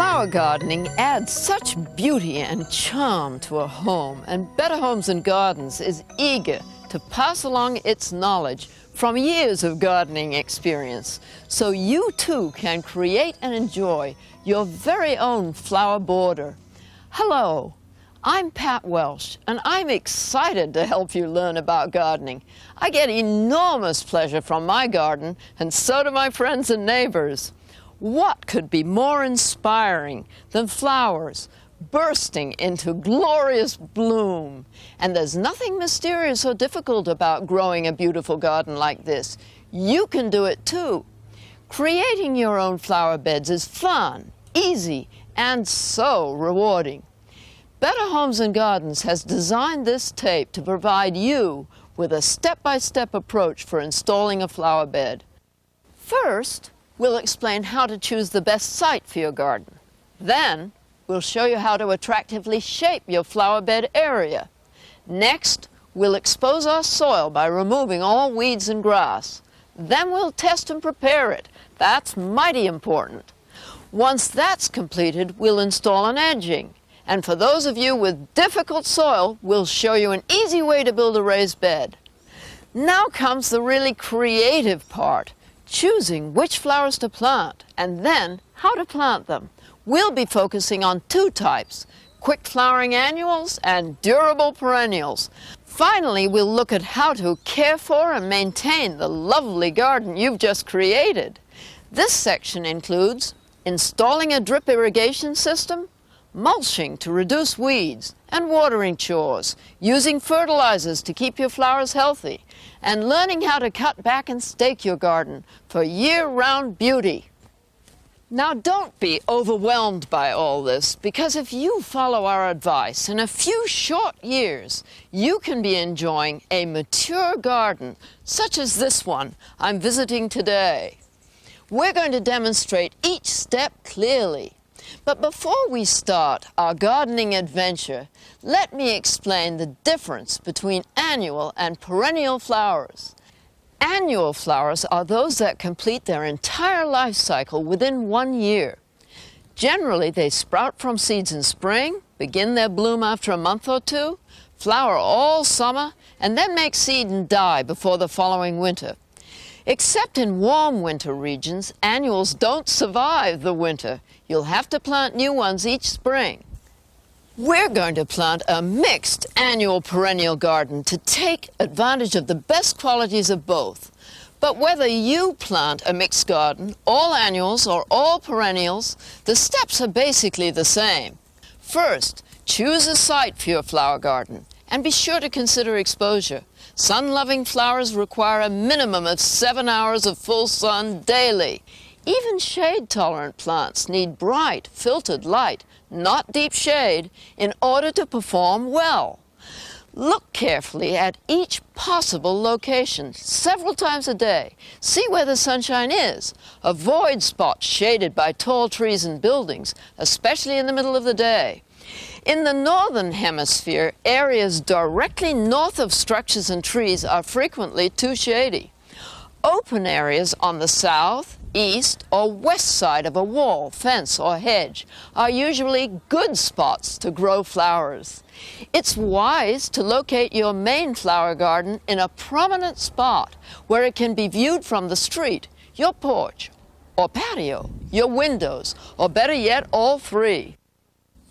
Flower gardening adds such beauty and charm to a home, and Better Homes and Gardens is eager to pass along its knowledge from years of gardening experience, so you too can create and enjoy your very own flower border. Hello, I'm Pat Welsh, and I'm excited to help you learn about gardening. I get enormous pleasure from my garden, and so do my friends and neighbors. What could be more inspiring than flowers bursting into glorious bloom? And there's nothing mysterious or difficult about growing a beautiful garden like this. You can do it too. Creating your own flower beds is fun, easy, and so rewarding. Better Homes and Gardens has designed this tape to provide you with a step-by-step approach for installing a flower bed. First, we'll explain how to choose the best site for your garden. Then, we'll show you how to attractively shape your flower bed area. Next, we'll expose our soil by removing all weeds and grass. Then we'll test and prepare it. That's mighty important. Once that's completed, we'll install an edging. And for those of you with difficult soil, we'll show you an easy way to build a raised bed. Now comes the really creative part, choosing which flowers to plant, and then how to plant them. We'll be focusing on two types, quick flowering annuals and durable perennials. Finally, we'll look at how to care for and maintain the lovely garden you've just created. This section includes installing a drip irrigation system, mulching to reduce weeds, and watering chores, using fertilizers to keep your flowers healthy, and learning how to cut back and stake your garden for year-round beauty. Now, don't be overwhelmed by all this, because if you follow our advice, in a few short years, you can be enjoying a mature garden, such as this one I'm visiting today. We're going to demonstrate each step clearly. But before we start our gardening adventure, let me explain the difference between annual and perennial flowers. Annual flowers are those that complete their entire life cycle within 1 year. Generally, they sprout from seeds in spring, begin their bloom after a month or two, flower all summer, and then make seed and die before the following winter. Except in warm winter regions, annuals don't survive the winter. You'll have to plant new ones each spring. We're going to plant a mixed annual perennial garden to take advantage of the best qualities of both. But whether you plant a mixed garden, all annuals or all perennials, the steps are basically the same. First, choose a site for your flower garden, and be sure to consider exposure. Sun-loving flowers require a minimum of 7 hours of full sun daily. Even shade-tolerant plants need bright, filtered light, not deep shade, in order to perform well. Look carefully at each possible location several times a day. See where the sunshine is. Avoid spots shaded by tall trees and buildings, especially in the middle of the day. In the northern hemisphere, areas directly north of structures and trees are frequently too shady. Open areas on the south, east, or west side of a wall, fence, or hedge are usually good spots to grow flowers. It's wise to locate your main flower garden in a prominent spot where it can be viewed from the street, your porch, or patio, your windows, or better yet, all three.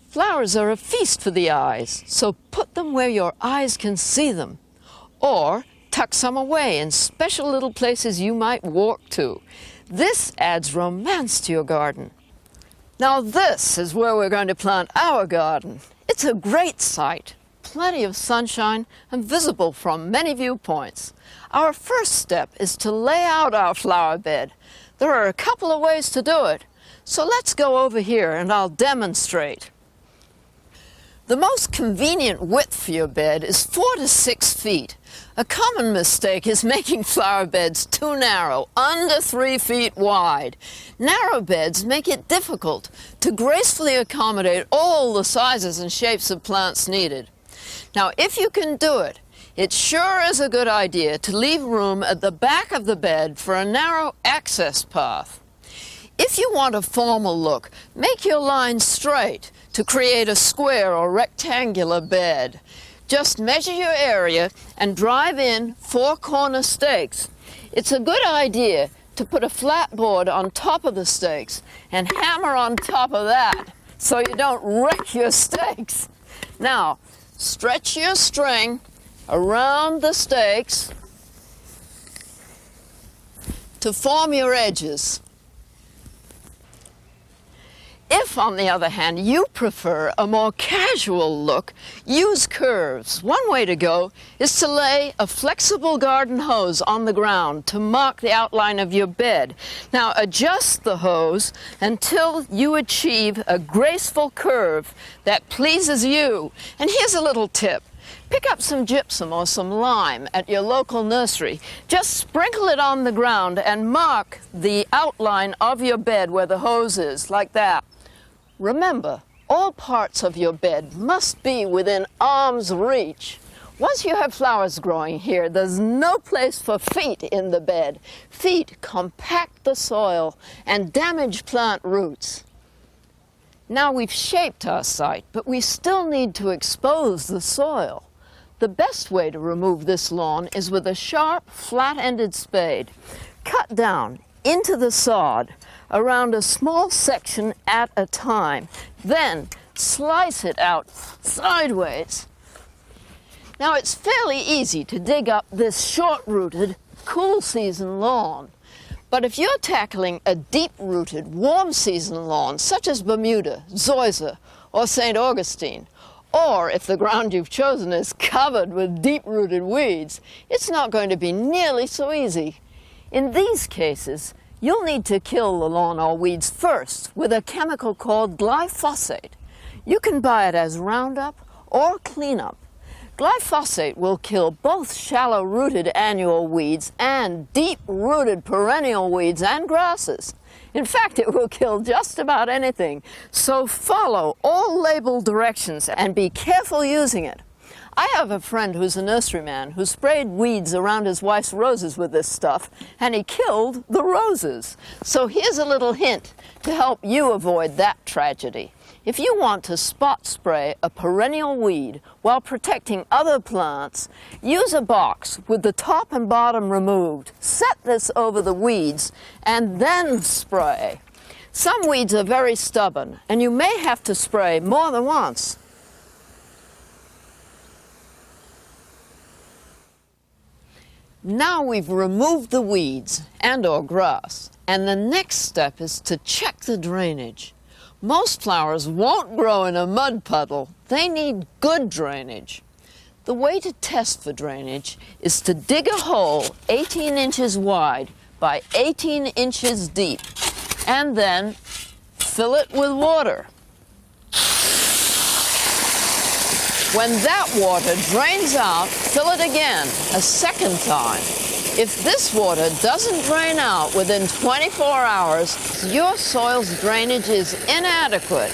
Flowers are a feast for the eyes, so put them where your eyes can see them, or tuck some away in special little places you might walk to. This adds romance to your garden. Now this is where we're going to plant our garden. It's a great site, plenty of sunshine, and visible from many viewpoints. Our first step is to lay out our flower bed. There are a couple of ways to do it, so let's go over here and I'll demonstrate. The most convenient width for your bed is 4 to 6 feet. A common mistake is making flower beds too narrow, under 3 feet wide. Narrow beds make it difficult to gracefully accommodate all the sizes and shapes of plants needed. Now, if you can do it, it sure is a good idea to leave room at the back of the bed for a narrow access path. If you want a formal look, make your lines straight to create a square or rectangular bed. Just measure your area and drive in 4 corner stakes. It's a good idea to put a flat board on top of the stakes and hammer on top of that so you don't wreck your stakes. Now, stretch your string around the stakes to form your edges. If, on the other hand, you prefer a more casual look, use curves. One way to go is to lay a flexible garden hose on the ground to mark the outline of your bed. Now, adjust the hose until you achieve a graceful curve that pleases you. And here's a little tip. Pick up some gypsum or some lime at your local nursery. Just sprinkle it on the ground and mark the outline of your bed where the hose is, like that. Remember, all parts of your bed must be within arm's reach. Once you have flowers growing here, there's no place for feet in the bed. Feet compact the soil and damage plant roots. Now we've shaped our site, but we still need to expose the soil. The best way to remove this lawn is with a sharp, flat-ended spade. Cut down into the sod around a small section at a time. Then slice it out sideways. Now it's fairly easy to dig up this short-rooted, cool-season lawn. But if you're tackling a deep-rooted, warm-season lawn, such as Bermuda, Zoysia, or St. Augustine, or if the ground you've chosen is covered with deep-rooted weeds, it's not going to be nearly so easy. In these cases, you'll need to kill the lawn or weeds first with a chemical called glyphosate. You can buy it as Roundup or Cleanup. Glyphosate will kill both shallow-rooted annual weeds and deep-rooted perennial weeds and grasses. In fact, it will kill just about anything. So follow all labeled directions and be careful using it. I have a friend who's a nurseryman who sprayed weeds around his wife's roses with this stuff, and he killed the roses. So here's a little hint to help you avoid that tragedy. If you want to spot spray a perennial weed while protecting other plants, use a box with the top and bottom removed. Set this over the weeds and then spray. Some weeds are very stubborn, and you may have to spray more than once. Now we've removed the weeds and/or grass, and the next step is to check the drainage. Most flowers won't grow in a mud puddle. They need good drainage. The way to test for drainage is to dig a hole 18 inches wide by 18 inches deep, and then fill it with water. When that water drains out, fill it again a second time. If this water doesn't drain out within 24 hours, your soil's drainage is inadequate.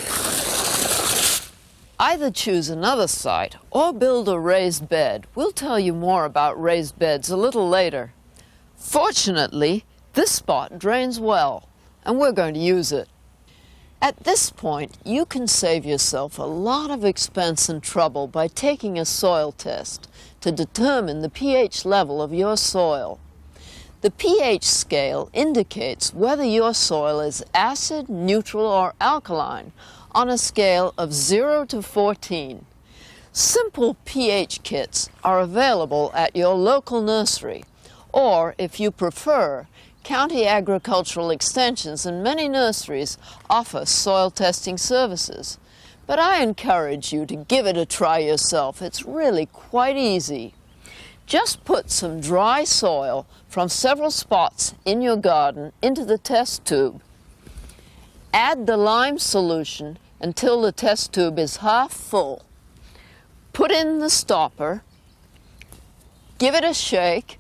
Either choose another site or build a raised bed. We'll tell you more about raised beds a little later. Fortunately, this spot drains well, and we're going to use it. At this point, you can save yourself a lot of expense and trouble by taking a soil test to determine the pH level of your soil. The pH scale indicates whether your soil is acid, neutral, or alkaline on a scale of 0 to 14. Simple pH kits are available at your local nursery, or if you prefer, County Agricultural Extensions and many nurseries offer soil testing services. But I encourage you to give it a try yourself. It's really quite easy. Just put some dry soil from several spots in your garden into the test tube. Add the lime solution until the test tube is half full. Put in the stopper, give it a shake,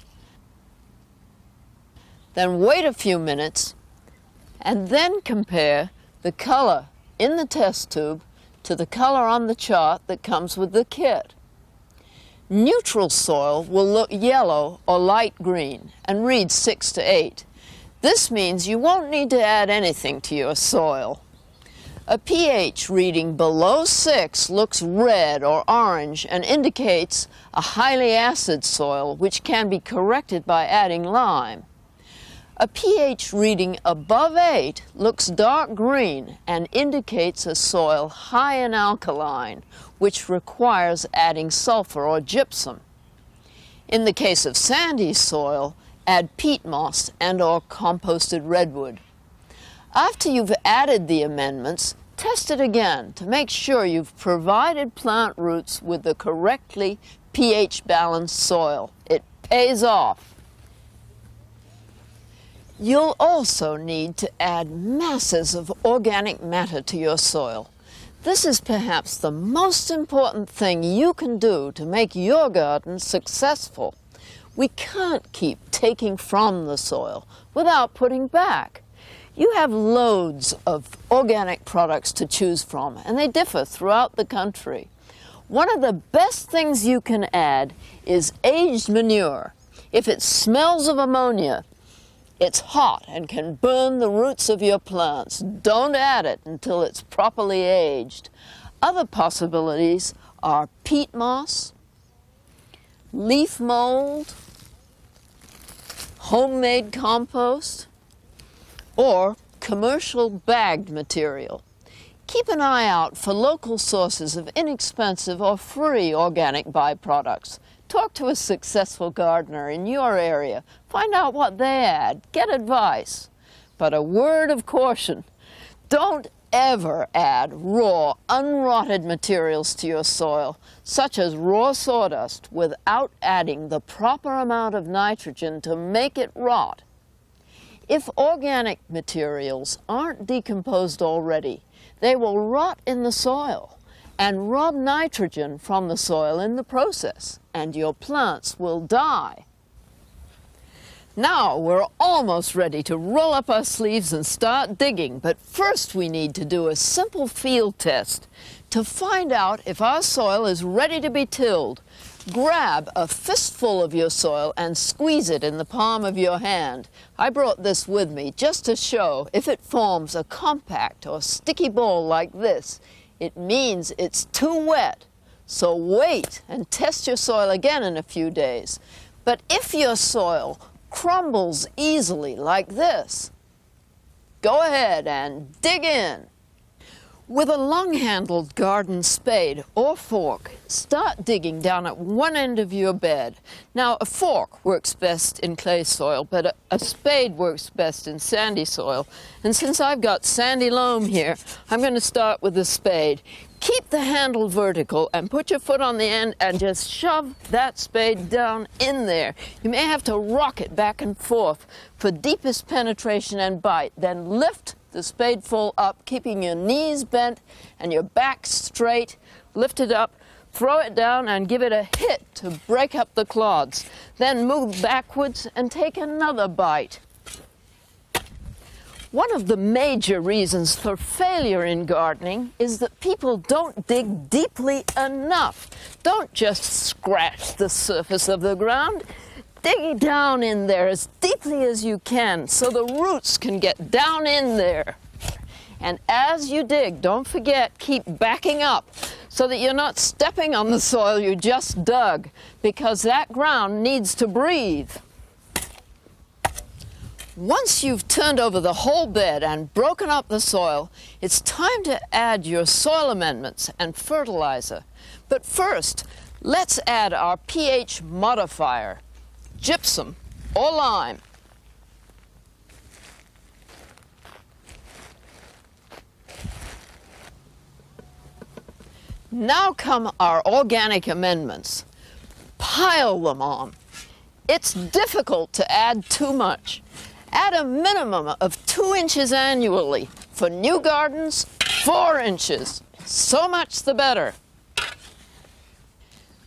then wait a few minutes, and then compare the color in the test tube to the color on the chart that comes with the kit. Neutral soil will look yellow or light green and read 6 to 8. This means you won't need to add anything to your soil. A pH reading below 6 looks red or orange and indicates a highly acid soil, which can be corrected by adding lime. A pH reading above 8 looks dark green and indicates a soil high in alkaline, which requires adding sulfur or gypsum. In the case of sandy soil, add peat moss and/or composted redwood. After you've added the amendments, test it again to make sure you've provided plant roots with the correctly pH-balanced soil. It pays off. You'll also need to add masses of organic matter to your soil. This is perhaps the most important thing you can do to make your garden successful. We can't keep taking from the soil without putting back. You have loads of organic products to choose from, and they differ throughout the country. One of the best things you can add is aged manure. If it smells of ammonia, it's hot and can burn the roots of your plants. Don't add it until it's properly aged. Other possibilities are peat moss, leaf mold, homemade compost, or commercial bagged material. Keep an eye out for local sources of inexpensive or free organic byproducts. Talk to a successful gardener in your area. Find out what they add. Get advice. But a word of caution: don't ever add raw, unrotted materials to your soil, such as raw sawdust, without adding the proper amount of nitrogen to make it rot. If organic materials aren't decomposed already, they will rot in the soil and rob nitrogen from the soil in the process, and your plants will die. Now we're almost ready to roll up our sleeves and start digging, but first we need to do a simple field test to find out if our soil is ready to be tilled. Grab a fistful of your soil and squeeze it in the palm of your hand. I brought this with me just to show if it forms a compact or sticky ball like this. It means it's too wet. So wait and test your soil again in a few days. But if your soil crumbles easily like this, go ahead and dig in. With a long-handled garden spade or fork, start digging down at one end of your bed. Now, a fork works best in clay soil, but a spade works best in sandy soil. And since I've got sandy loam here, I'm going to start with the spade. Keep the handle vertical and put your foot on the end and just shove that spade down in there. You may have to rock it back and forth for deepest penetration and bite. Then lift the spadeful up, keeping your knees bent and your back straight. Lift it up, throw it down, and give it a hit to break up the clods. Then move backwards and take another bite. One of the major reasons for failure in gardening is that people don't dig deeply enough. Don't just scratch the surface of the ground. Dig down in there as deeply as you can so the roots can get down in there. And as you dig, don't forget, keep backing up so that you're not stepping on the soil you just dug, because that ground needs to breathe. Once you've turned over the whole bed and broken up the soil, it's time to add your soil amendments and fertilizer. But first, let's add our pH modifier, gypsum or lime. Now come our organic amendments. Pile them on. It's difficult to add too much. Add a minimum of 2 inches annually. For new gardens, 4 inches. So much the better.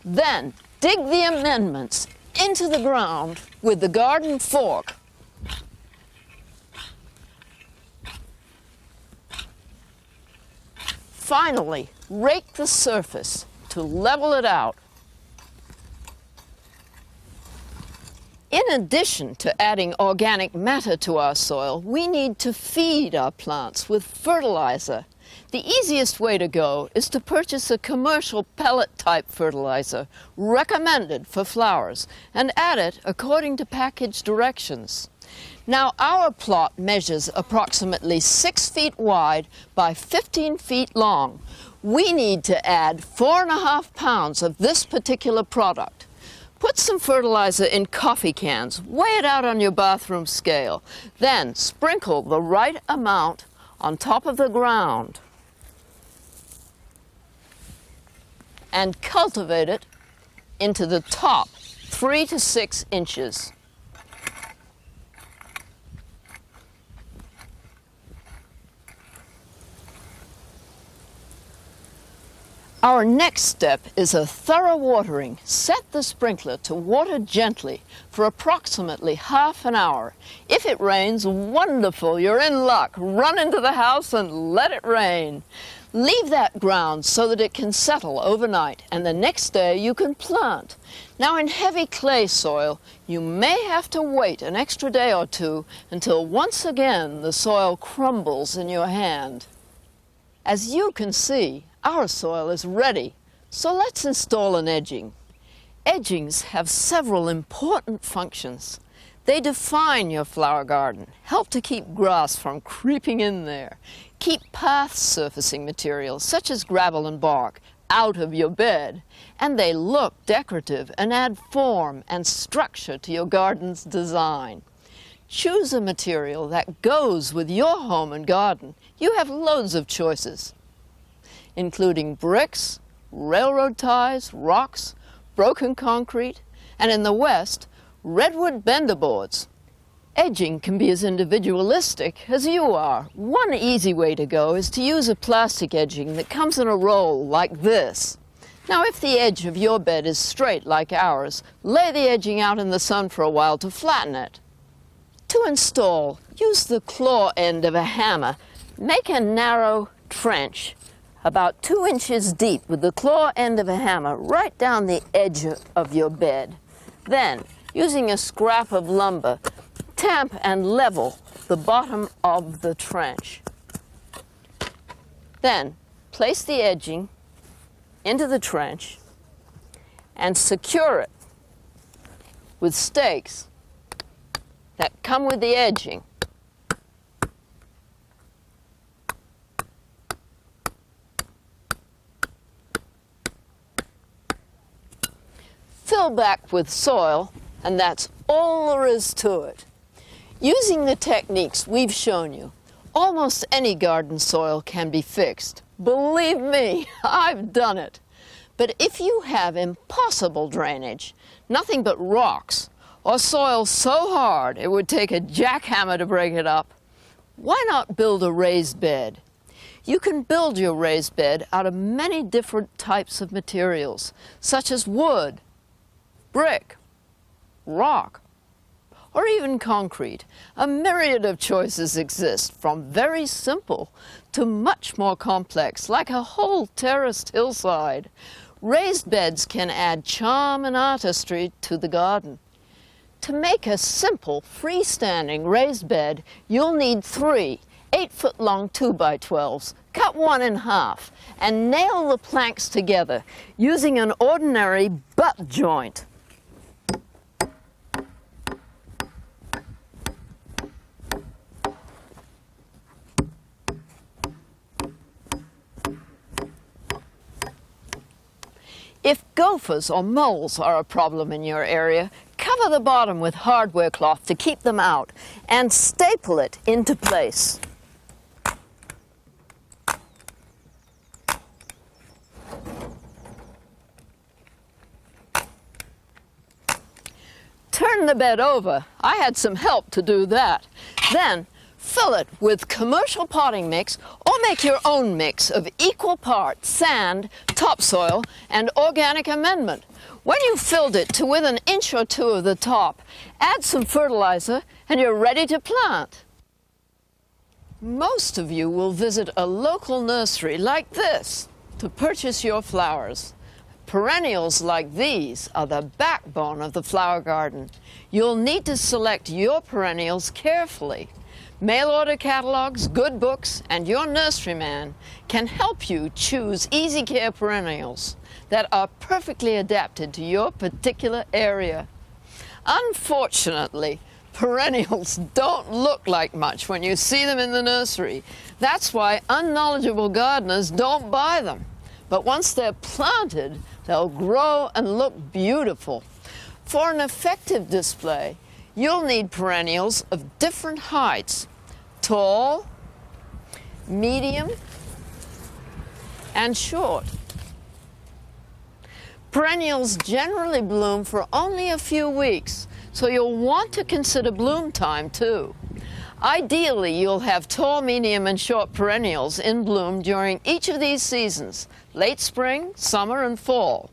Then dig the amendments into the ground with the garden fork. Finally, rake the surface to level it out. In addition to adding organic matter to our soil, we need to feed our plants with fertilizer. The easiest way to go is to purchase a commercial pellet-type fertilizer recommended for flowers and add it according to package directions. Now, our plot measures approximately 6 feet wide by 15 feet long. We need to add 4.5 pounds of this particular product. Put some fertilizer in coffee cans, weigh it out on your bathroom scale, then sprinkle the right amount on top of the ground and cultivate it into the top 3 to 6 inches. Our next step is a thorough watering. Set the sprinkler to water gently for approximately half an hour. If it rains, wonderful, you're in luck. Run into the house and let it rain. Leave that ground so that it can settle overnight, and the next day you can plant. Now, in heavy clay soil, you may have to wait an extra day or two until once again the soil crumbles in your hand. As you can see, our soil is ready, so let's install an edging. Edgings have several important functions. They define your flower garden, help to keep grass from creeping in there, keep path surfacing materials such as gravel and bark out of your bed, and they look decorative and add form and structure to your garden's design. Choose a material that goes with your home and garden. You have loads of choices, including bricks, railroad ties, rocks, broken concrete, and in the West, redwood bender boards. Edging can be as individualistic as you are. One easy way to go is to use a plastic edging that comes in a roll like this. Now, if the edge of your bed is straight like ours, lay the edging out in the sun for a while to flatten it. To install, use the claw end of a hammer. Make a narrow trench about 2 inches deep with the claw end of a hammer right down the edge of your bed. Then, using a scrap of lumber, tamp and level the bottom of the trench. Then, place the edging into the trench and secure it with stakes that come with the edging. Fill back with soil, and that's all there is to it. Using the techniques we've shown you, almost any garden soil can be fixed. Believe me, I've done it. But if you have impossible drainage, nothing but rocks, or soil so hard it would take a jackhammer to break it up, why not build a raised bed? You can build your raised bed out of many different types of materials, such as wood, brick, rock, or even concrete. A myriad of choices exist, from very simple to much more complex, like a whole terraced hillside. Raised beds can add charm and artistry to the garden. To make a simple freestanding raised bed, you'll need 3 8-foot-long 2x12s. Cut one in half and nail the planks together using an ordinary butt joint. If gophers or moles are a problem in your area, cover the bottom with hardware cloth to keep them out and staple it into place. Turn the bed over. I had some help to do that. Then fill it with commercial potting mix or make your own mix of equal parts sand, topsoil, and organic amendment. When you've filled it to within an inch or 2 of the top, add some fertilizer and you're ready to plant. Most of you will visit a local nursery like this to purchase your flowers. Perennials like these are the backbone of the flower garden. You'll need to select your perennials carefully. Mail order catalogs, good books, and your nurseryman can help you choose easy care perennials that are perfectly adapted to your particular area. Unfortunately, perennials don't look like much when you see them in the nursery. That's why unknowledgeable gardeners don't buy them. But once they're planted, they'll grow and look beautiful. For an effective display, you'll need perennials of different heights: tall, medium, and short. Perennials generally bloom for only a few weeks, so you'll want to consider bloom time too. Ideally, you'll have tall, medium, and short perennials in bloom during each of these seasons: late spring, summer, and fall.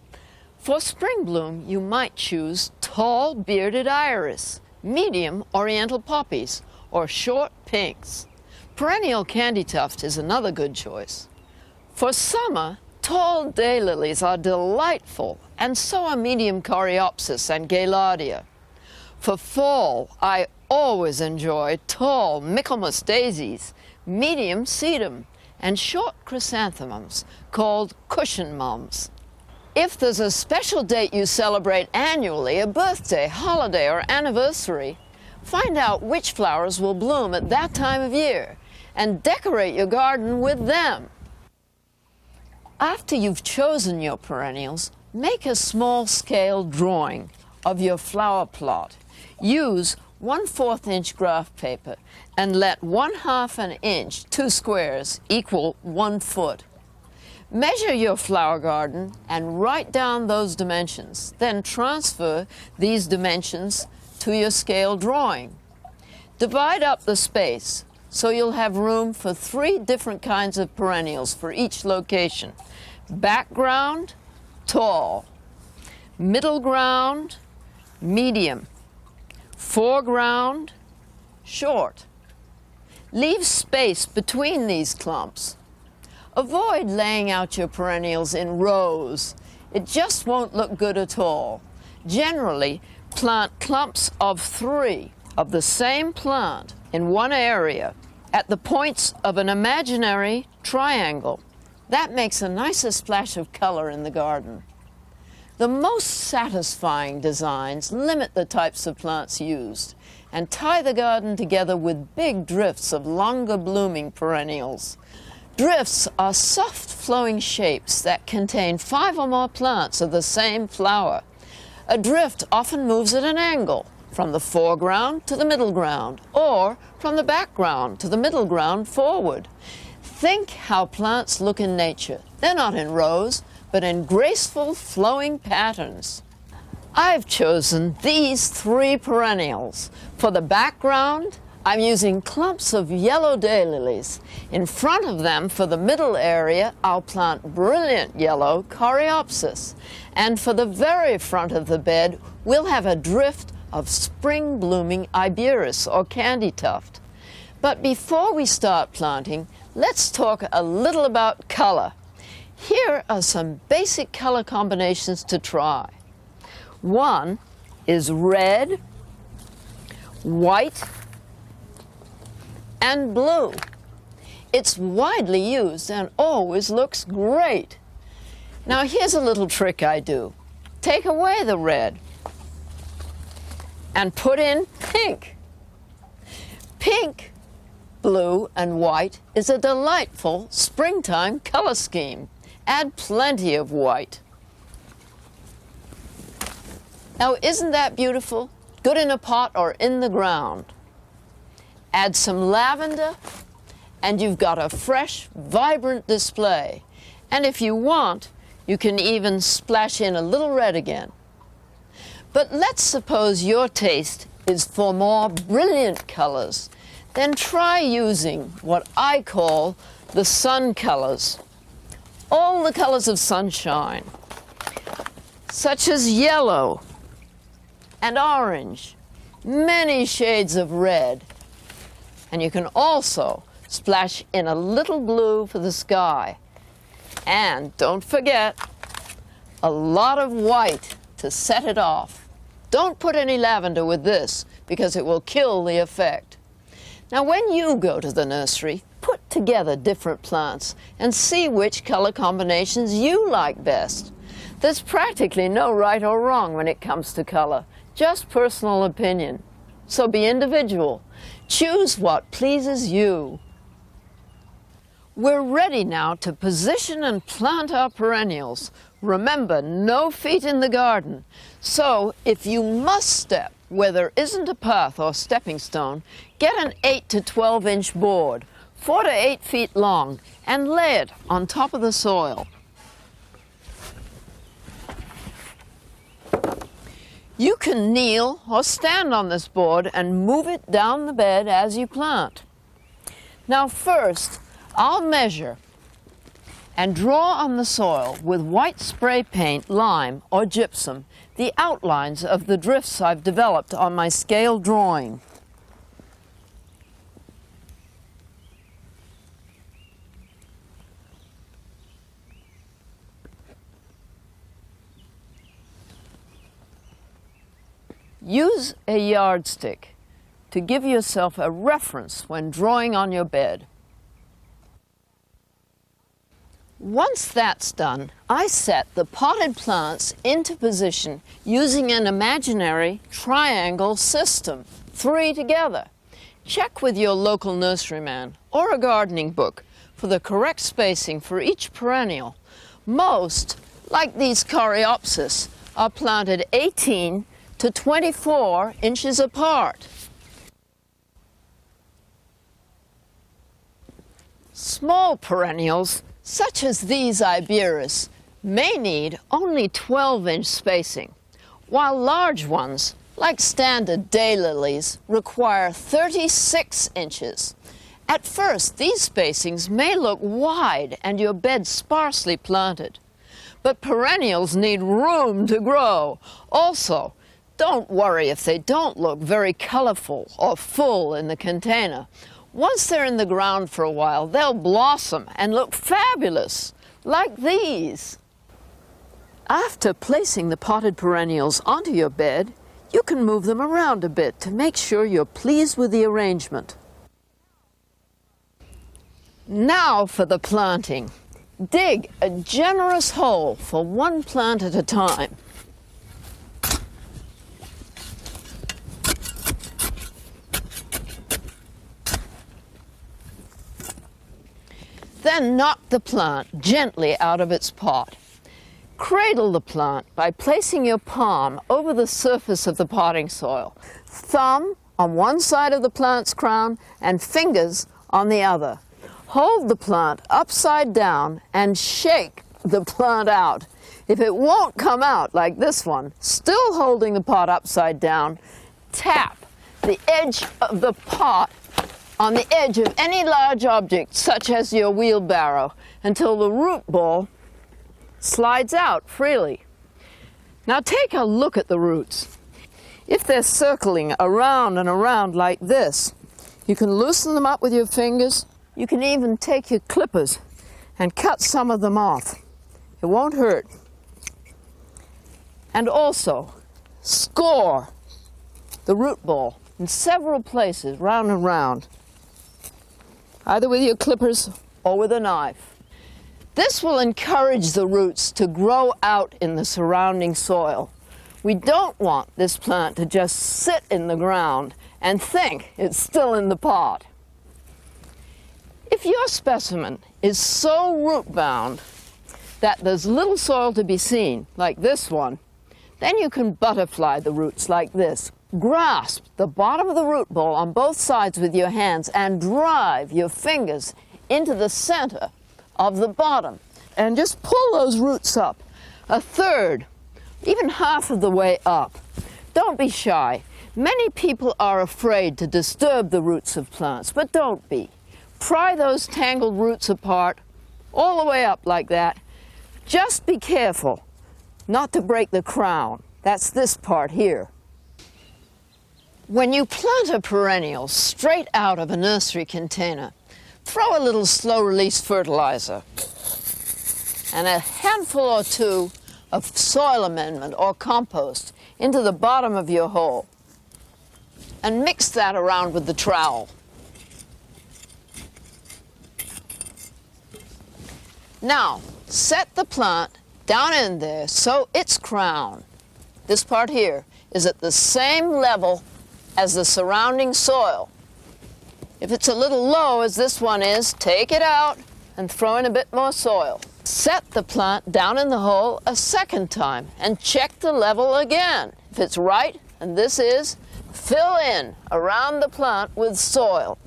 For spring bloom, you might choose tall bearded iris, medium oriental poppies, or short pinks. Perennial candy tuft is another good choice. For summer, tall daylilies are delightful, and so are medium coreopsis and gaillardia. For fall, I always enjoy tall Michaelmas daisies, medium sedum, and short chrysanthemums called cushion mums. If there's a special date you celebrate annually, a birthday, holiday, or anniversary, find out which flowers will bloom at that time of year and decorate your garden with them. After you've chosen your perennials, make a small-scale drawing of your flower plot. Use 1/4 inch graph paper and let 1/2 an inch, 2 squares, equal 1 foot. Measure your flower garden and write down those dimensions. Then transfer these dimensions to your scale drawing. Divide up the space so you'll have room for 3 different kinds of perennials for each location: background, tall; middle ground, medium; foreground, short. Leave space between these clumps. Avoid laying out your perennials in rows. It just won't look good at all. Generally, plant clumps of 3 of the same plant in one area at the points of an imaginary triangle. That makes a nicer splash of color in the garden. The most satisfying designs limit the types of plants used and tie the garden together with big drifts of longer blooming perennials. Drifts are soft flowing shapes that contain 5 or more plants of the same flower. A drift often moves at an angle, from the foreground to the middle ground, or from the background to the middle ground forward. Think how plants look in nature. They're not in rows, but in graceful flowing patterns. I've chosen these 3 perennials. For the background, I'm using clumps of yellow daylilies. In front of them, for the middle area, I'll plant brilliant yellow coreopsis. And for the very front of the bed, we'll have a drift of spring blooming iberis or candy tuft. But before we start planting, let's talk a little about color. Here are some basic color combinations to try. One is red, white, and blue. It's widely used and always looks great. Now here's a little trick I do. Take away the red and put in pink. Pink, blue, and white is a delightful springtime color scheme. Add plenty of white. Now isn't that beautiful? Good in a pot or in the ground. Add some lavender, and you've got a fresh, vibrant display. And if you want, you can even splash in a little red again. But let's suppose your taste is for more brilliant colors. Then try using what I call the sun colors. All the colors of sunshine, such as yellow and orange, many shades of red. And you can also splash in a little blue for the sky. And don't forget a lot of white to set it off. Don't put any lavender with this because it will kill the effect. Now when you go to the nursery, put together different plants and see which color combinations you like best. There's practically no right or wrong when it comes to color, just personal opinion. So be individual. Choose what pleases you. We're ready now to position and plant our perennials. Remember, no feet in the garden. So if you must step where there isn't a path or stepping stone, get an 8 to 12 inch board, 4 to 8 feet long, and lay it on top of the soil. You can kneel or stand on this board and move it down the bed as you plant. Now first, I'll measure and draw on the soil with white spray paint, lime, or gypsum the outlines of the drifts I've developed on my scale drawing. Use a yardstick to give yourself a reference when drawing on your bed. Once that's done, I set the potted plants into position using an imaginary triangle system, 3 together. Check with your local nurseryman or a gardening book for the correct spacing for each perennial. Most, like these coreopsis, are planted 18 to 24 inches apart. Small perennials, such as these Iberis, may need only 12-inch spacing, while large ones, like standard daylilies, require 36 inches. At first, these spacings may look wide and your bed sparsely planted, but perennials need room to grow. Also, don't worry if they don't look very colorful or full in the container. Once they're in the ground for a while, they'll blossom and look fabulous, like these. After placing the potted perennials onto your bed, you can move them around a bit to make sure you're pleased with the arrangement. Now for the planting. Dig a generous hole for one plant at a time. Then knock the plant gently out of its pot. Cradle the plant by placing your palm over the surface of the potting soil, thumb on one side of the plant's crown and fingers on the other. Hold the plant upside down and shake the plant out. If it won't come out like this one, still holding the pot upside down, tap the edge of the pot on the edge of any large object, such as your wheelbarrow, until the root ball slides out freely. Now take a look at the roots. If they're circling around and around like this, you can loosen them up with your fingers. You can even take your clippers and cut some of them off. It won't hurt. And also, score the root ball in several places, round and round, either with your clippers or with a knife. This will encourage the roots to grow out in the surrounding soil. We don't want this plant to just sit in the ground and think it's still in the pot. If your specimen is so root-bound that there's little soil to be seen, like this one, then you can butterfly the roots like this. Grasp the bottom of the root ball on both sides with your hands and drive your fingers into the center of the bottom. And just pull those roots up, a third, even half of the way up. Don't be shy. Many people are afraid to disturb the roots of plants, but don't be. Pry those tangled roots apart, all the way up like that. Just be careful not to break the crown. That's this part here. When you plant a perennial straight out of a nursery container, throw a little slow-release fertilizer and a handful or two of soil amendment or compost into the bottom of your hole and mix that around with the trowel. Now, set the plant down in there so its crown, this part here, is at the same level as the surrounding soil. If it's a little low, as this one is, take it out and throw in a bit more soil. Set the plant down in the hole a second time and check the level again. If it's right, and this is, fill in around the plant with soil.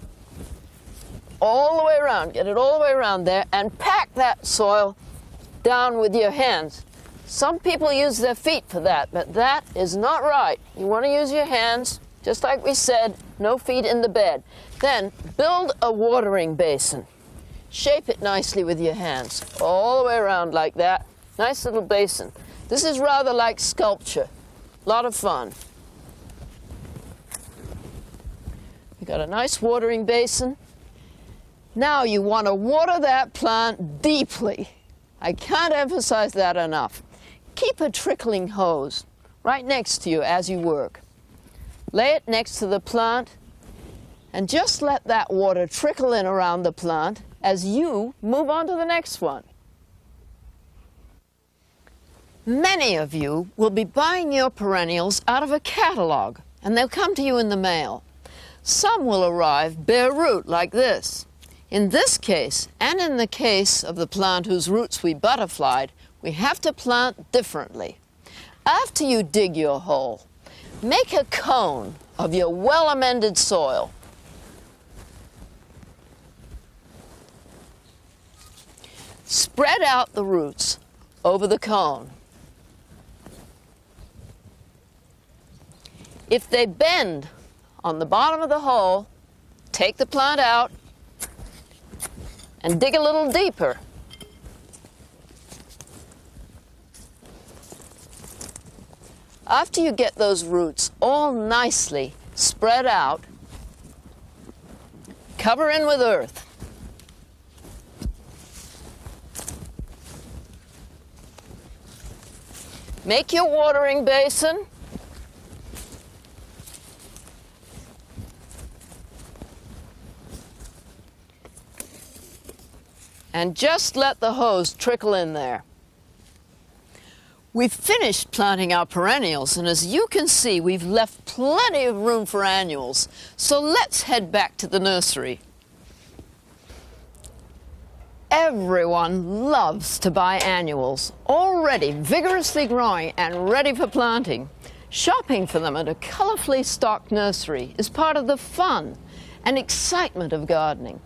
All the way around, get it all the way around there, and pack that soil down with your hands. Some people use their feet for that, but that is not right. You want to use your hands, just like we said, no feet in the bed. Then build a watering basin. Shape it nicely with your hands, all the way around like that. Nice little basin. This is rather like sculpture. A lot of fun. You got a nice watering basin. Now you want to water that plant deeply. I can't emphasize that enough. Keep a trickling hose right next to you as you work. Lay it next to the plant and just let that water trickle in around the plant as you move on to the next one. Many of you will be buying your perennials out of a catalog, and they'll come to you in the mail. Some will arrive bare root like this. In this case, and in the case of the plant whose roots we butterflied, we have to plant differently. After you dig your hole, make a cone of your well-amended soil. Spread out the roots over the cone. If they bend on the bottom of the hole, take the plant out and dig a little deeper. After you get those roots all nicely spread out, cover in with earth. Make your watering basin. And just let the hose trickle in there. We've finished planting our perennials, and as you can see, we've left plenty of room for annuals. So let's head back to the nursery. Everyone loves to buy annuals, already vigorously growing and ready for planting. Shopping for them at a colorfully stocked nursery is part of the fun and excitement of gardening.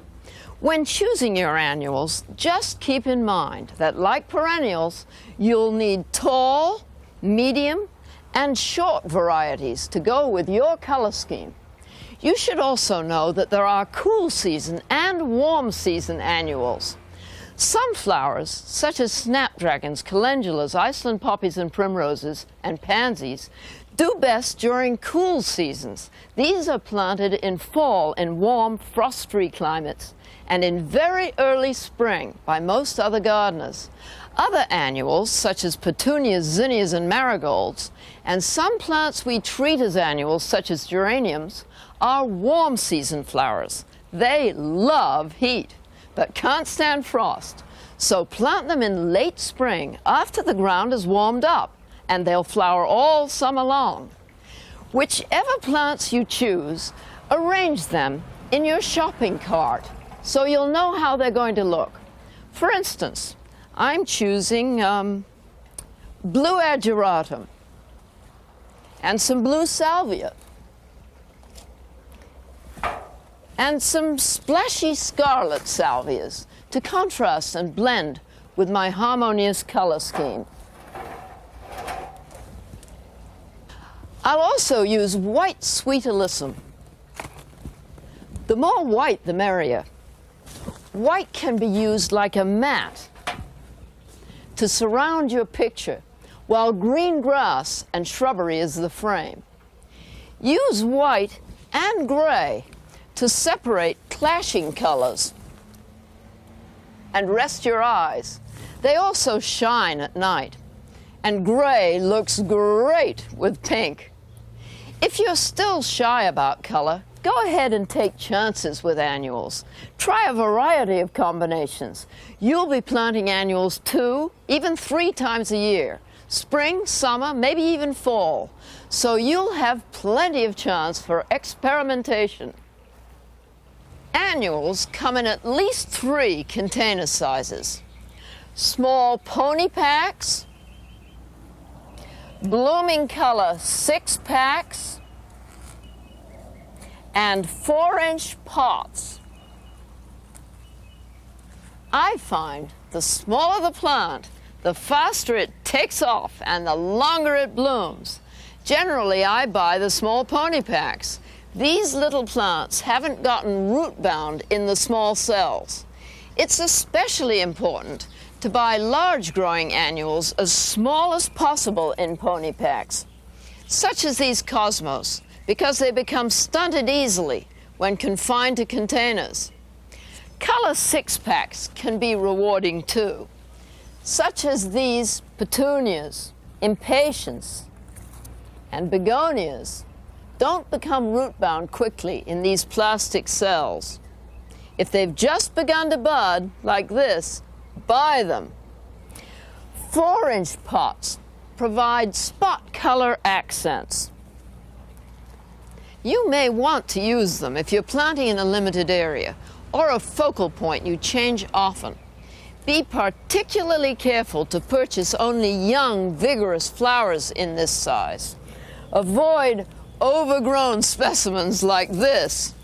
When choosing your annuals, just keep in mind that, like perennials, you'll need tall, medium, and short varieties to go with your color scheme. You should also know that there are cool season and warm season annuals. Some flowers, such as snapdragons, calendulas, Iceland poppies and primroses, and pansies, do best during cool seasons. These are planted in fall in warm, frost-free climates and in very early spring by most other gardeners. Other annuals, such as petunias, zinnias, and marigolds, and some plants we treat as annuals, such as geraniums, are warm season flowers. They love heat, but can't stand frost. So plant them in late spring after the ground is warmed up, and they'll flower all summer long. Whichever plants you choose, arrange them in your shopping cart so you'll know how they're going to look. For instance, I'm choosing blue ageratum and some blue salvia and some splashy scarlet salvias to contrast and blend with my harmonious color scheme. I'll also use white sweet alyssum. The more white, the merrier. White can be used like a mat to surround your picture, while green grass and shrubbery is the frame. Use white and gray to separate clashing colors and rest your eyes. They also shine at night. and gray looks great with pink. If you're still shy about color, go ahead and take chances with annuals. Try a variety of combinations. You'll be planting annuals 2, even 3 times a year. Spring, summer, maybe even fall. So you'll have plenty of chance for experimentation. Annuals come in at least 3 container sizes. Small pony packs, blooming color 6 packs, and 4-inch pots. I find the smaller the plant, the faster it takes off and the longer it blooms. Generally, I buy the small pony packs. These little plants haven't gotten root bound in the small cells. It's especially important to buy large growing annuals as small as possible in pony packs, such as these cosmos, because they become stunted easily when confined to containers. Color 6-packs can be rewarding too, such as these petunias, impatiens, and begonias. Don't become root bound quickly in these plastic cells. If they've just begun to bud, like this, buy them. 4-inch pots provide spot color accents. You may want to use them if you're planting in a limited area or a focal point you change often. Be particularly careful to purchase only young, vigorous flowers in this size. Avoid overgrown specimens like this.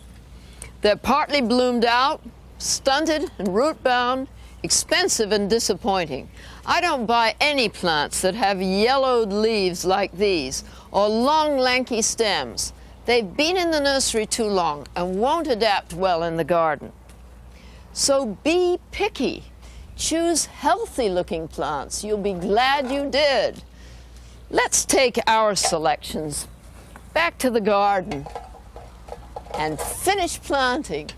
They're partly bloomed out, stunted and root bound, expensive and disappointing. I don't buy any plants that have yellowed leaves like these or long, lanky stems. They've been in the nursery too long and won't adapt well in the garden. So be picky. Choose healthy-looking plants. You'll be glad you did. Let's take our selections back to the garden and finish planting.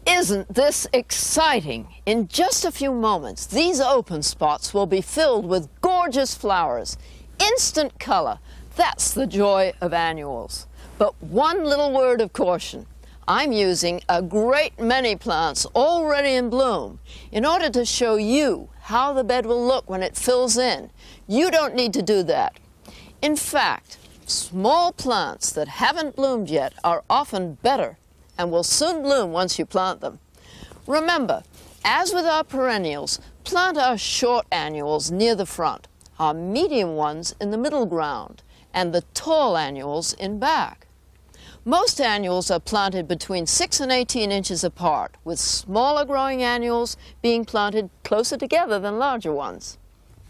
Isn't this exciting? In just a few moments, these open spots will be filled with gorgeous flowers. Instant color. That's the joy of annuals. But one little word of caution. I'm using a great many plants already in bloom in order to show you how the bed will look when it fills in. You don't need to do that. In fact, small plants that haven't bloomed yet are often better and will soon bloom once you plant them. Remember, as with our perennials, plant our short annuals near the front, our medium ones in the middle ground, and the tall annuals in back. Most annuals are planted between 6 and 18 inches apart, with smaller growing annuals being planted closer together than larger ones.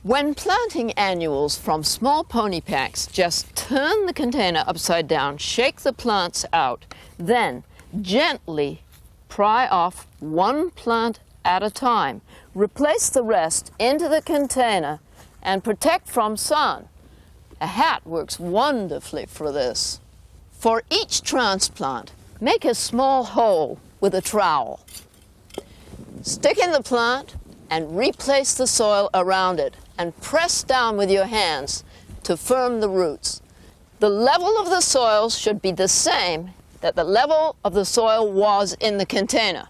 When planting annuals from small pony packs, just turn the container upside down, shake the plants out, then gently pry off one plant at a time. Replace the rest into the container and protect from sun. A hat works wonderfully for this. For each transplant, make a small hole with a trowel. Stick in the plant and replace the soil around it and press down with your hands to firm the roots. The level of the soil should be the same that the level of the soil was in the container.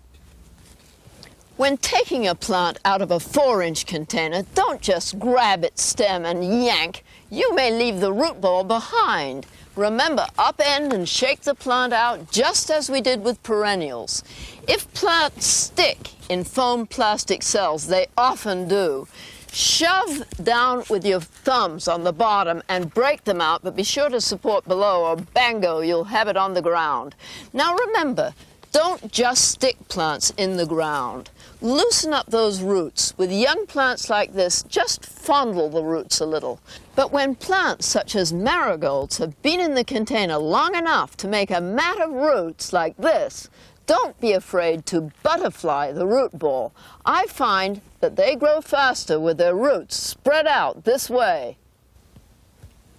When taking a plant out of a 4-inch container, don't just grab its stem and yank. You may leave the root ball behind. Remember, upend and shake the plant out just as we did with perennials. If plants stick in foam plastic cells, they often do, shove down with your thumbs on the bottom and break them out, but be sure to support below or bango, you'll have it on the ground. Now remember, don't just stick plants in the ground. Loosen up those roots. With young plants like this, just fondle the roots a little. But when plants such as marigolds have been in the container long enough to make a mat of roots like this, don't be afraid to butterfly the root ball. I find that they grow faster with their roots spread out this way.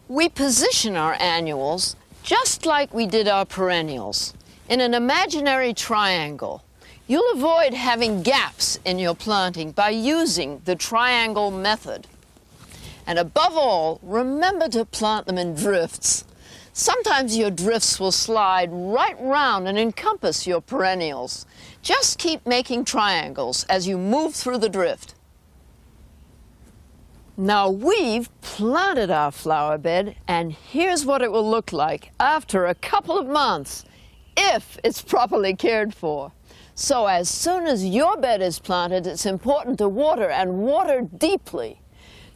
We position our annuals just like we did our perennials, in an imaginary triangle. You'll avoid having gaps in your planting by using the triangle method. And above all, remember to plant them in drifts. Sometimes your drifts will slide right round and encompass your perennials. Just keep making triangles as you move through the drift. Now we've planted our flower bed, and here's what it will look like after a couple of months, if it's properly cared for. So as soon as your bed is planted, it's important to water, and water deeply.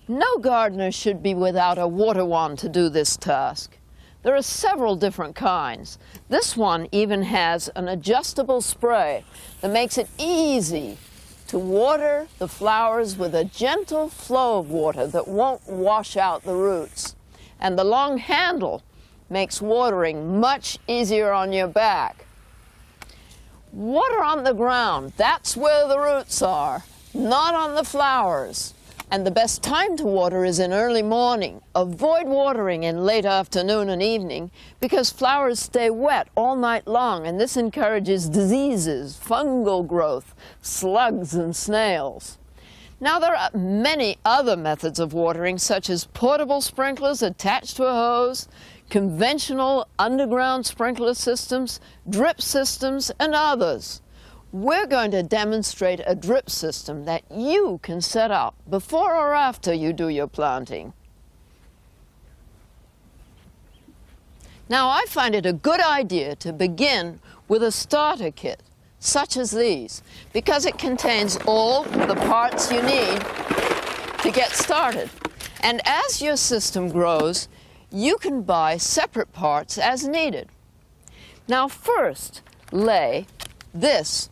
No gardener should be without a water wand to do this task. There are several different kinds. This one even has an adjustable spray that makes it easy to water the flowers with a gentle flow of water that won't wash out the roots. And the long handle makes watering much easier on your back. Water on the ground, that's where the roots are, not on the flowers. And the best time to water is in early morning. Avoid watering in late afternoon and evening because flowers stay wet all night long, and this encourages diseases, fungal growth, slugs and snails. Now there are many other methods of watering, such as portable sprinklers attached to a hose, conventional underground sprinkler systems, drip systems, and others. We're going to demonstrate a drip system that you can set up before or after you do your planting. Now, I find it a good idea to begin with a starter kit, such as these, because it contains all the parts you need to get started. And as your system grows, you can buy separate parts as needed. Now, first, lay this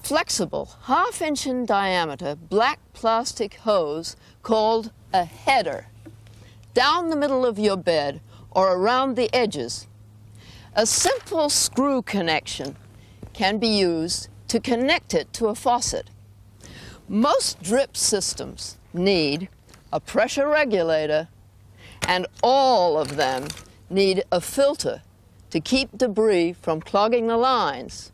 flexible, half-inch in diameter, black plastic hose called a header down the middle of your bed or around the edges. A simple screw connection can be used to connect it to a faucet. Most drip systems need a pressure regulator, and all of them need a filter to keep debris from clogging the lines.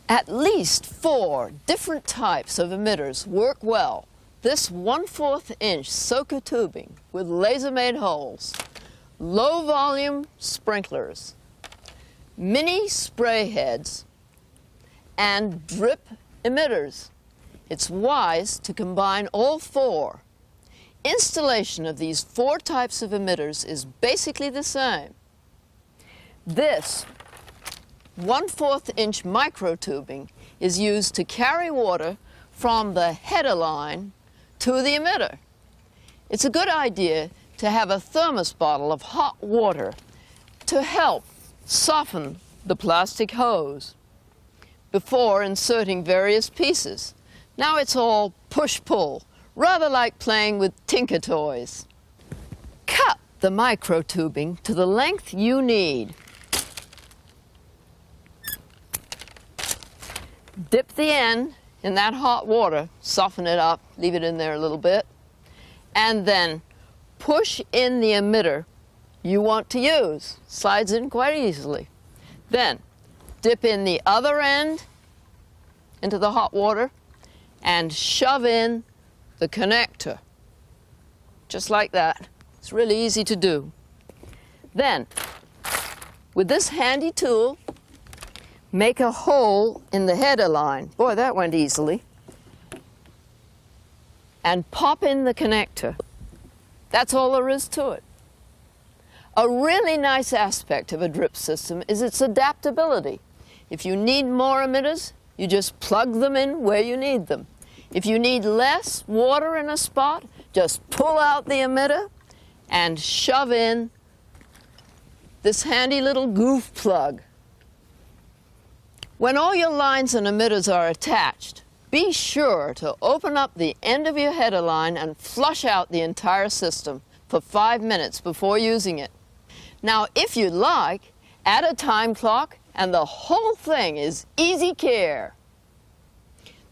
At least 4 different types of emitters work well. This 1/4 inch soaker tubing with laser-made holes, low-volume sprinklers, mini spray heads, and drip emitters. It's wise to combine all 4. Installation of these 4 types of emitters is basically the same. This 1/4 inch microtubing is used to carry water from the header line to the emitter. It's a good idea to have a thermos bottle of hot water to help soften the plastic hose before inserting various pieces. Now it's all push-pull, rather like playing with Tinker Toys. Cut the microtubing to the length you need. Dip the end in that hot water, soften it up, leave it in there a little bit, and then push in the emitter you want to use. Slides in quite easily. Then dip in the other end into the hot water and shove in the connector, just like that. It's really easy to do. Then, with this handy tool, make a hole in the header line. Boy, that went easily. And pop in the connector. That's all there is to it. A really nice aspect of a drip system is its adaptability. If you need more emitters, you just plug them in where you need them. If you need less water in a spot, just pull out the emitter and shove in this handy little goof plug. When all your lines and emitters are attached, be sure to open up the end of your header line and flush out the entire system for 5 minutes before using it. Now, if you like, add a time clock and the whole thing is easy care.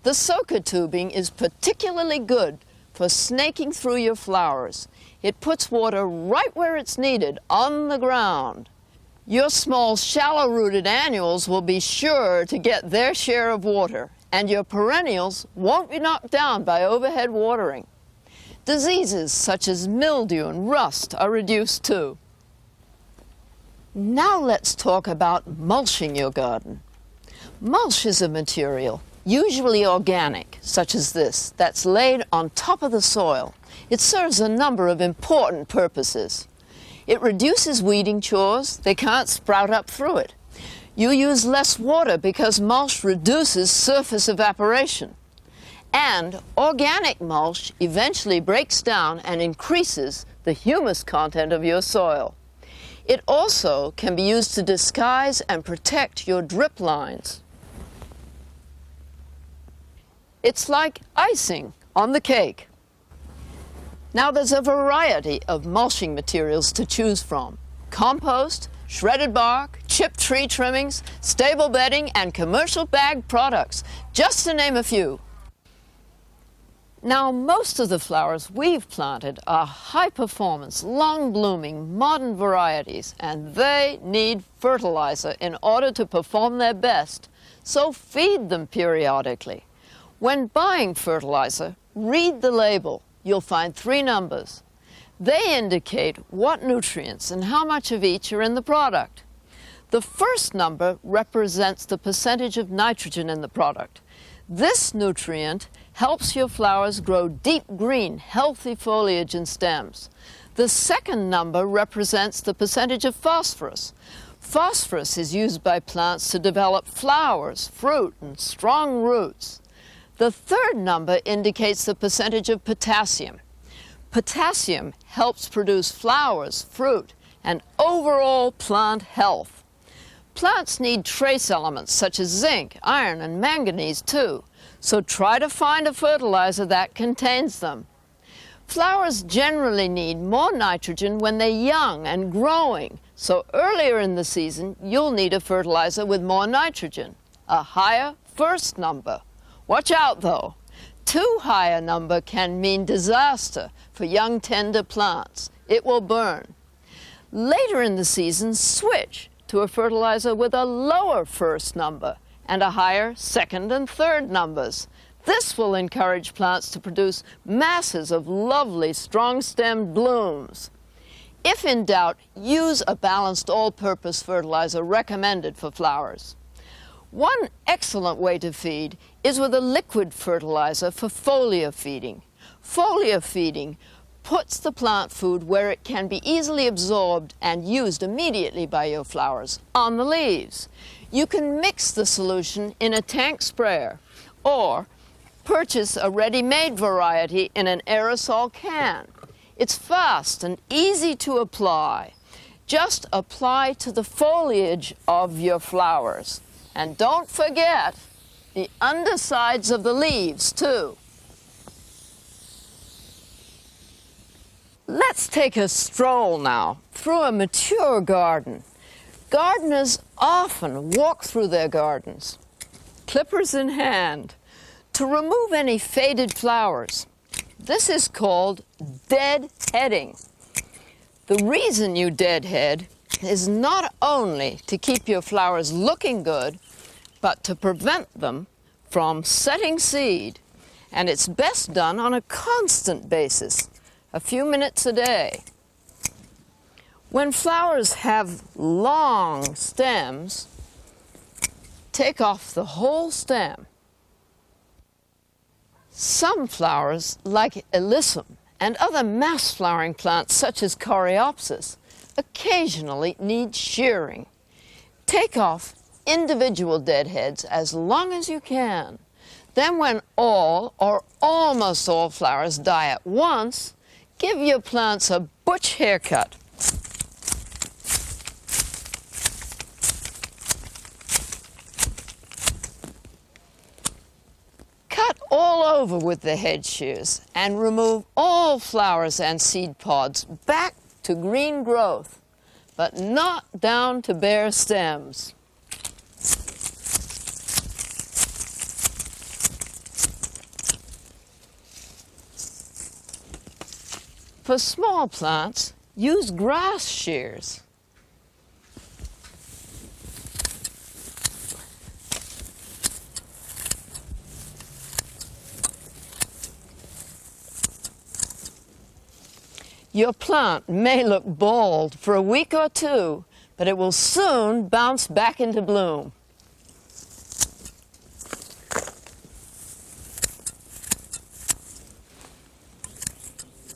The soaker tubing is particularly good for snaking through your flowers. It puts water right where it's needed, on the ground. Your small, shallow-rooted annuals will be sure to get their share of water, and your perennials won't be knocked down by overhead watering. Diseases such as mildew and rust are reduced too. Now let's talk about mulching your garden. Mulch is a material, usually organic, such as this, that's laid on top of the soil. It serves a number of important purposes. It reduces weeding chores. They can't sprout up through it. You use less water because mulch reduces surface evaporation. And organic mulch eventually breaks down and increases the humus content of your soil. It also can be used to disguise and protect your drip lines. It's like icing on the cake. Now there's a variety of mulching materials to choose from: compost, shredded bark, chipped tree trimmings, stable bedding, and commercial bag products, just to name a few. Now, most of the flowers we've planted are high-performance, long-blooming, modern varieties, and they need fertilizer in order to perform their best, so feed them periodically. When buying fertilizer, read the label. You'll find 3 numbers. They indicate what nutrients and how much of each are in the product. The first number represents the percentage of nitrogen in the product. This nutrient helps your flowers grow deep green, healthy foliage and stems. The second number represents the percentage of phosphorus. Phosphorus is used by plants to develop flowers, fruit, and strong roots. The third number indicates the percentage of potassium. Potassium helps produce flowers, fruit, and overall plant health. Plants need trace elements such as zinc, iron, and manganese too, so try to find a fertilizer that contains them. Flowers generally need more nitrogen when they're young and growing, so earlier in the season you'll need a fertilizer with more nitrogen, a higher first number. Watch out though, too high a number can mean disaster for young tender plants. It will burn. Later in the season, switch to a fertilizer with a lower first number and a higher second and third numbers. This will encourage plants to produce masses of lovely strong-stemmed blooms. If in doubt, use a balanced all-purpose fertilizer recommended for flowers. One excellent way to feed is with a liquid fertilizer for foliar feeding. Foliar feeding puts the plant food where it can be easily absorbed and used immediately by your flowers, on the leaves. You can mix the solution in a tank sprayer or purchase a ready-made variety in an aerosol can. It's fast and easy to apply. Just apply to the foliage of your flowers. And don't forget the undersides of the leaves, too. Let's take a stroll now through a mature garden. Gardeners often walk through their gardens, clippers in hand, to remove any faded flowers. This is called deadheading. The reason you deadhead is not only to keep your flowers looking good, but to prevent them from setting seed. And it's best done on a constant basis, a few minutes a day. When flowers have long stems, take off the whole stem. Some flowers, like alyssum and other mass-flowering plants such as coreopsis, occasionally need shearing. Take off individual deadheads as long as you can. Then when all or almost all flowers die at once, give your plants a butch haircut. Cut all over with the head shears and remove all flowers and seed pods back to green growth, but not down to bare stems. For small plants, use grass shears. Your plant may look bald for a week or two, but it will soon bounce back into bloom.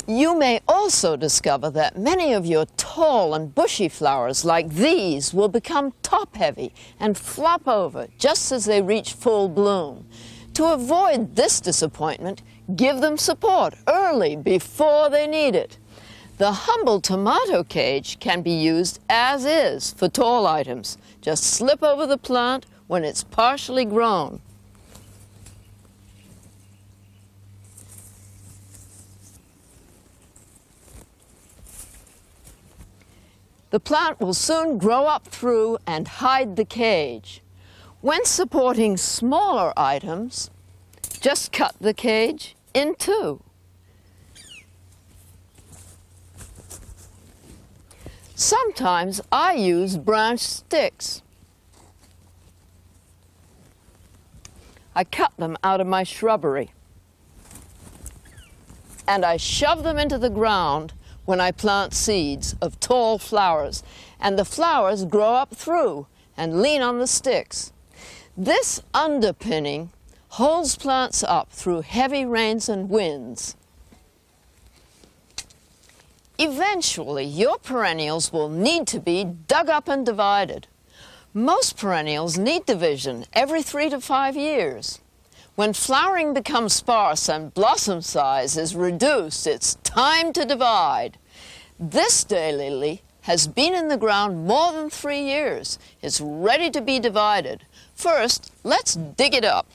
You may also discover that many of your tall and bushy flowers like these will become top-heavy and flop over just as they reach full bloom. To avoid this disappointment, give them support early before they need it. The humble tomato cage can be used as is for tall items. Just slip over the plant when it's partially grown. The plant will soon grow up through and hide the cage. When supporting smaller items, just cut the cage in two. Sometimes I use branch sticks. I cut them out of my shrubbery, and I shove them into the ground when I plant seeds of tall flowers, and the flowers grow up through and lean on the sticks. This underpinning holds plants up through heavy rains and winds. Eventually, your perennials will need to be dug up and divided. Most perennials need division every 3 to 5 years. When flowering becomes sparse and blossom size is reduced, it's time to divide. This daylily has been in the ground more than 3 years. It's ready to be divided. First, let's dig it up.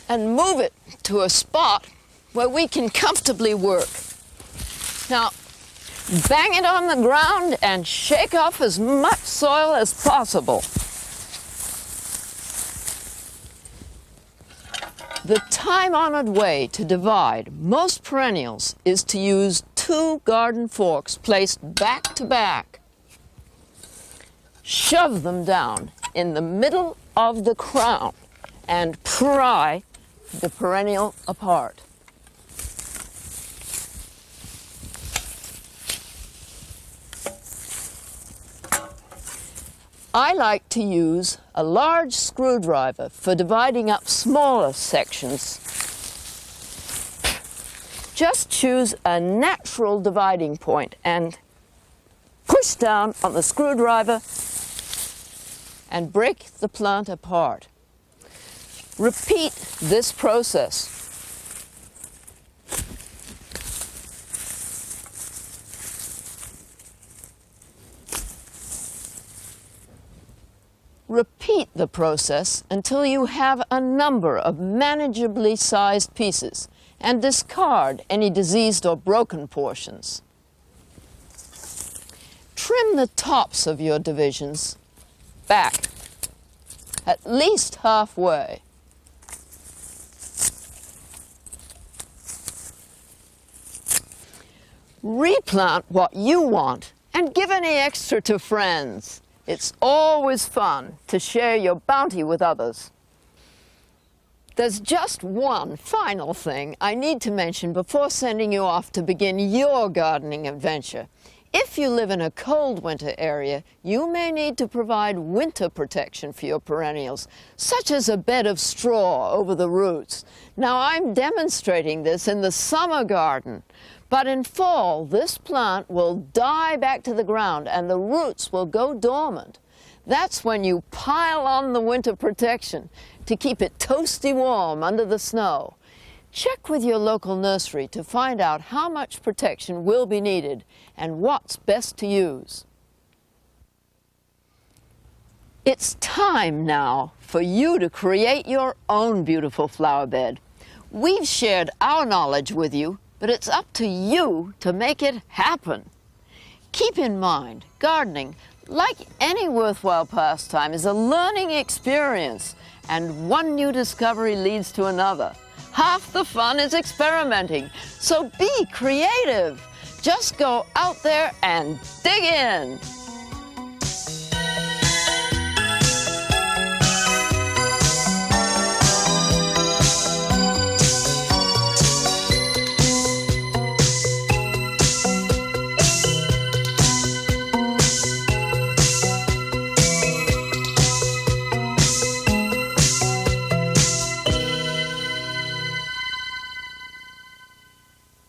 And move it to a spot where we can comfortably work. Now, bang it on the ground and shake off as much soil as possible. The time-honored way to divide most perennials is to use 2 garden forks placed back to back. Shove them down in the middle of the crown and pry the perennial apart. I like to use a large screwdriver for dividing up smaller sections. Just choose a natural dividing point and push down on the screwdriver and break the plant apart. Repeat this process. Repeat the process until you have a number of manageably sized pieces and discard any diseased or broken portions. Trim the tops of your divisions back at least halfway. Replant what you want and give any extra to friends. It's always fun to share your bounty with others. There's just one final thing I need to mention before sending you off to begin your gardening adventure. If you live in a cold winter area, you may need to provide winter protection for your perennials, such as a bed of straw over the roots. Now, I'm demonstrating this in the summer garden. But in fall, this plant will die back to the ground and the roots will go dormant. That's when you pile on the winter protection to keep it toasty warm under the snow. Check with your local nursery to find out how much protection will be needed and what's best to use. It's time now for you to create your own beautiful flower bed. We've shared our knowledge with you, but it's up to you to make it happen. Keep in mind, gardening, like any worthwhile pastime, is a learning experience, and one new discovery leads to another. Half the fun is experimenting, so be creative. Just go out there and dig in.